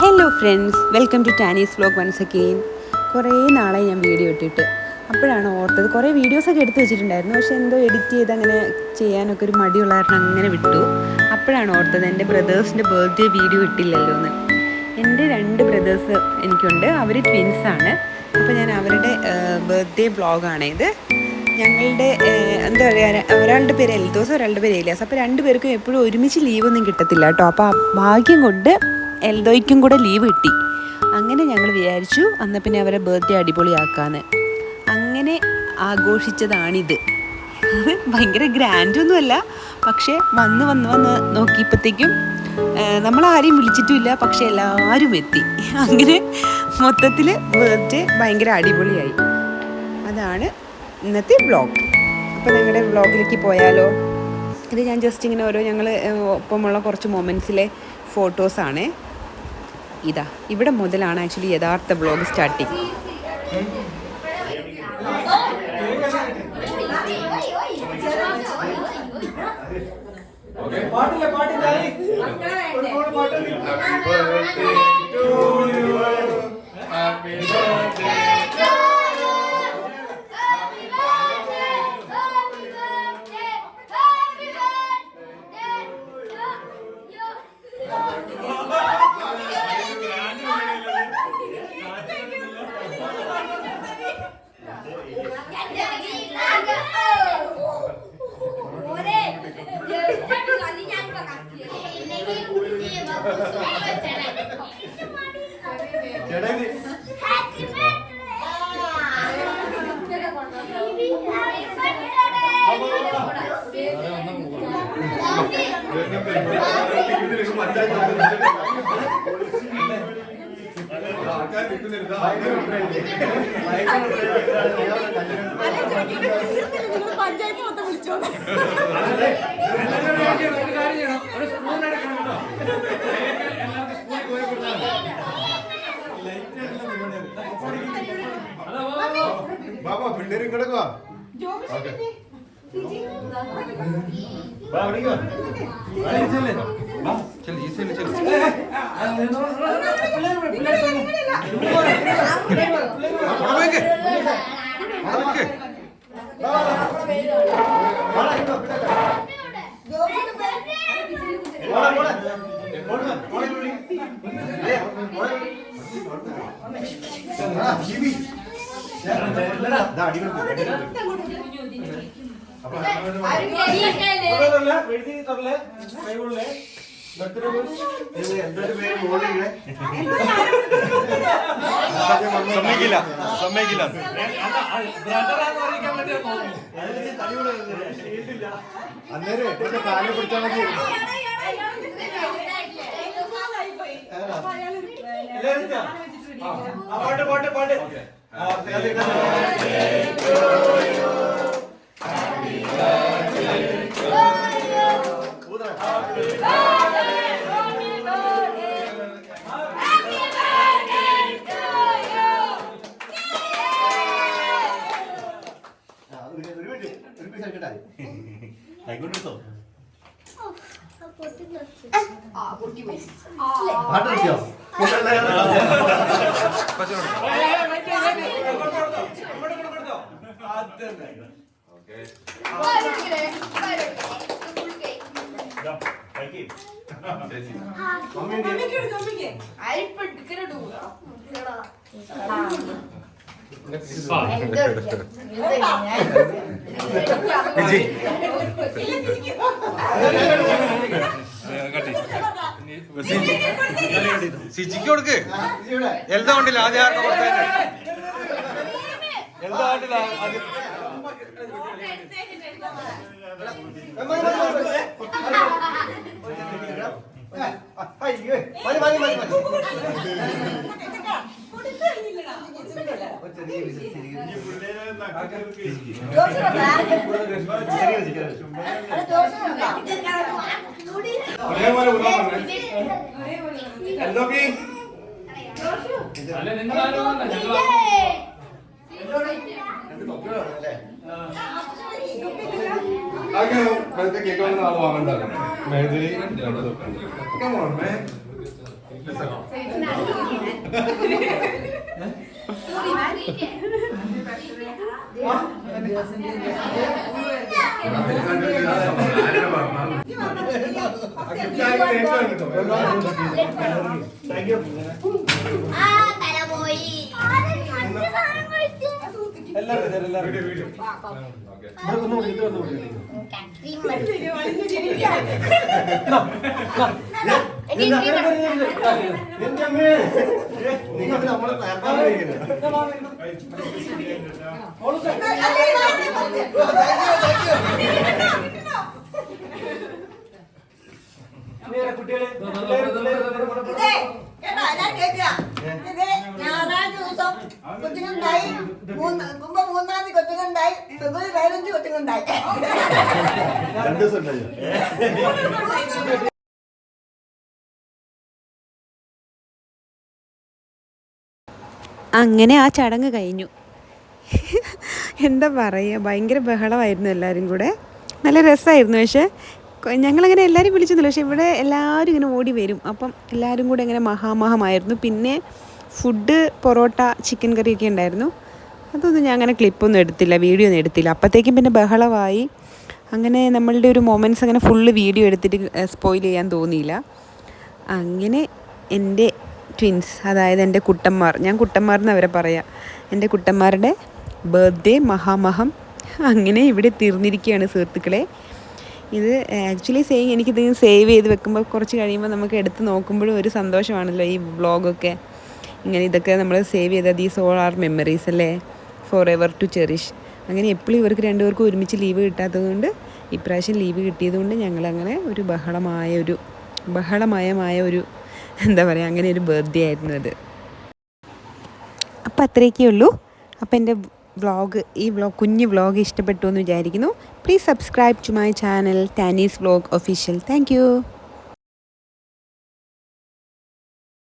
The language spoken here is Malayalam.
Hello friends, welcome to Tani's vlog once again. കുറേ നാളായി ഞാൻ വീഡിയോ ഇട്ടിട്ട്. അപ്പോഴാണ് ഓർത്തത്, കുറേ വീഡിയോസൊക്കെ എടുത്ത് വെച്ചിട്ടുണ്ടായിരുന്നു. പക്ഷേ എന്തോ എഡിറ്റ് ചെയ്ത് അങ്ങനെ ചെയ്യാനൊക്കെ ഒരു മടിയുള്ള കാരണം അങ്ങനെ വിട്ടു. അപ്പോഴാണ് ഓർത്തത് എൻ്റെ ബ്രദേഴ്സിൻ്റെ ബർത്ത്ഡേ വീഡിയോ ഇട്ടില്ലല്ലോ എന്ന്. എൻ്റെ 2 ബ്രദേഴ്സ് എനിക്കുണ്ട്, അവർ ട്വിൻസാണ്. അപ്പോൾ ഞാൻ അവരുടെ ബർത്ത്ഡേ വ്ളോഗാണ് ഇത്. ഞങ്ങളുടെ എന്താ പറയുക, ഒരാളുടെ പേര് എൽദോസ്, ഒരാളുടെ പേര് ഏലിയാസ്. അപ്പോൾ 2 പേർക്കും എപ്പോഴും ഒരുമിച്ച് ലീവൊന്നും കിട്ടത്തില്ല കേട്ടോ. അപ്പോൾ ഭാഗ്യം കൊണ്ട് എൽദോയ്ക്കും കൂടെ ലീവ് കിട്ടി. അങ്ങനെ ഞങ്ങൾ വിചാരിച്ചു എന്നാൽ പിന്നെ അവരെ ബർത്ത്ഡേ അടിപൊളിയാക്കാമെന്ന്. അങ്ങനെ ആഘോഷിച്ചതാണിത്. ഭയങ്കര ഗ്രാൻഡൊന്നുമല്ല, പക്ഷേ വന്ന് നോക്കിയപ്പോഴത്തേക്കും നമ്മളാരെയും വിളിച്ചിട്ടുമില്ല, പക്ഷേ എല്ലാവരും എത്തി. അങ്ങനെ മൊത്തത്തിൽ ബർത്ത്ഡേ ഭയങ്കര അടിപൊളിയായി. അതാണ് ഇന്നത്തെ വ്ളോഗ്. അപ്പോൾ ഞങ്ങളുടെ വ്ളോഗിലേക്ക് പോയാലോ? ഇത് ഞാൻ ജസ്റ്റ് ഇങ്ങനെ ഓരോ ഞങ്ങൾ ഒപ്പമുള്ള കുറച്ച് മൊമെൻറ്റ്സിലെ ഫോട്ടോസാണ്. ഇതാ ഇവിടെ മുതലാണ് ആക്ച്വലി യഥാർത്ഥ വ്ളോഗ് സ്റ്റാർട്ടിങ്. പഞ്ചായത്ത് മൊത്തം വിളിച്ചോ. ബാബാ പിള്ളേരും കിടക്കുക. സമ്മതിക്കില്ല. അന്നേരം കാലിൽ പിടിച്ചാൽ മതി. പാട്ട് സിജിക്ക് കൊടുക്ക്. എന്താ കൊണ്ടില്ല ആദ്യം ആർക്കും കൊടുത്തേ. എന്താ കണ്ടില്ല കേൾക്കാവുന്ന ആൾ വാങ്ങണ്ടാകും. ഞായറാഴ്ച ദിവസം കൊച്ചുങ്ങളുണ്ടായി, മൂന്നാം തീയതി കൊച്ചുങ്ങളുണ്ടായി, ഫെബ്രുവരി 15 കൊച്ചുങ്ങളുണ്ടായി. അങ്ങനെ ആ ചടങ്ങ് കഴിഞ്ഞു. എന്താ പറയുക, ഭയങ്കര ബഹളമായിരുന്നു എല്ലാവരും കൂടെ. നല്ല രസമായിരുന്നു. പക്ഷേ ഞങ്ങളങ്ങനെ എല്ലാവരും വിളിച്ചൊന്നുമില്ല. പക്ഷേ ഇവിടെ എല്ലാവരും ഇങ്ങനെ ഓടി വരും. അപ്പം എല്ലാവരും കൂടെ ഇങ്ങനെ മഹാമഹമായിരുന്നു. പിന്നെ ഫുഡ് പൊറോട്ട, ചിക്കൻ കറിയൊക്കെ ഉണ്ടായിരുന്നു. അതൊന്നും ഞാൻ അങ്ങനെ ക്ലിപ്പൊന്നും എടുത്തില്ല, വീഡിയോ ഒന്നും എടുത്തില്ല. അപ്പോഴത്തേക്കും പിന്നെ ബഹളമായി. അങ്ങനെ നമ്മളുടെ ഒരു മൊമെൻറ്റ്സ് അങ്ങനെ ഫുള്ള് വീഡിയോ എടുത്തിട്ട് സ്പോയിൽ ചെയ്യാൻ തോന്നിയില്ല. അങ്ങനെ എൻ്റെ ട്വിൻസ്, അതായത് എൻ്റെ കുട്ടന്മാർ, ഞാൻ കുട്ടന്മാർ എന്ന് അവരെ പറയാം, എൻ്റെ കുട്ടന്മാരുടെ ബർത്ത്ഡേ മഹാമഹം അങ്ങനെ ഇവിടെ തീർന്നിരിക്കുകയാണ് സുഹൃത്തുക്കളെ. ഇത് ആക്ച്വലി എനിക്കിത് സേവ് ചെയ്ത് വെക്കുമ്പോൾ കുറച്ച് കഴിയുമ്പോൾ നമുക്ക് എടുത്ത് നോക്കുമ്പോഴും ഒരു സന്തോഷമാണല്ലോ ഈ വ്ളോഗൊക്കെ. ഇങ്ങനെ ഇതൊക്കെ നമ്മൾ സേവ് ചെയ്താൽ ദീസ് ഓൾ ആർ മെമ്മറീസ് അല്ലേ, ഫോർ എവർ ടു ചെറിഷ്. അങ്ങനെ എപ്പോഴും ഇവർക്ക് രണ്ടുപേർക്കും ഒരുമിച്ച് ലീവ് കിട്ടാത്തതുകൊണ്ട് ഇപ്രാവശ്യം ലീവ് കിട്ടിയതുകൊണ്ട് ഞങ്ങളങ്ങനെ ഒരു ബഹളമയമായ ഒരു എന്താ പറയുക, അങ്ങനെ ഒരു ബർത്ത്ഡേ ആയിരുന്നു അത്. അപ്പോൾ അത്രയൊക്കെ ഉള്ളൂ. അപ്പോൾ എൻ്റെ കുഞ്ഞു വ്ളോഗ് ഇഷ്ടപ്പെട്ടു എന്ന് വിചാരിക്കുന്നു. Please subscribe to my channel Tani's vlog official. Thank U.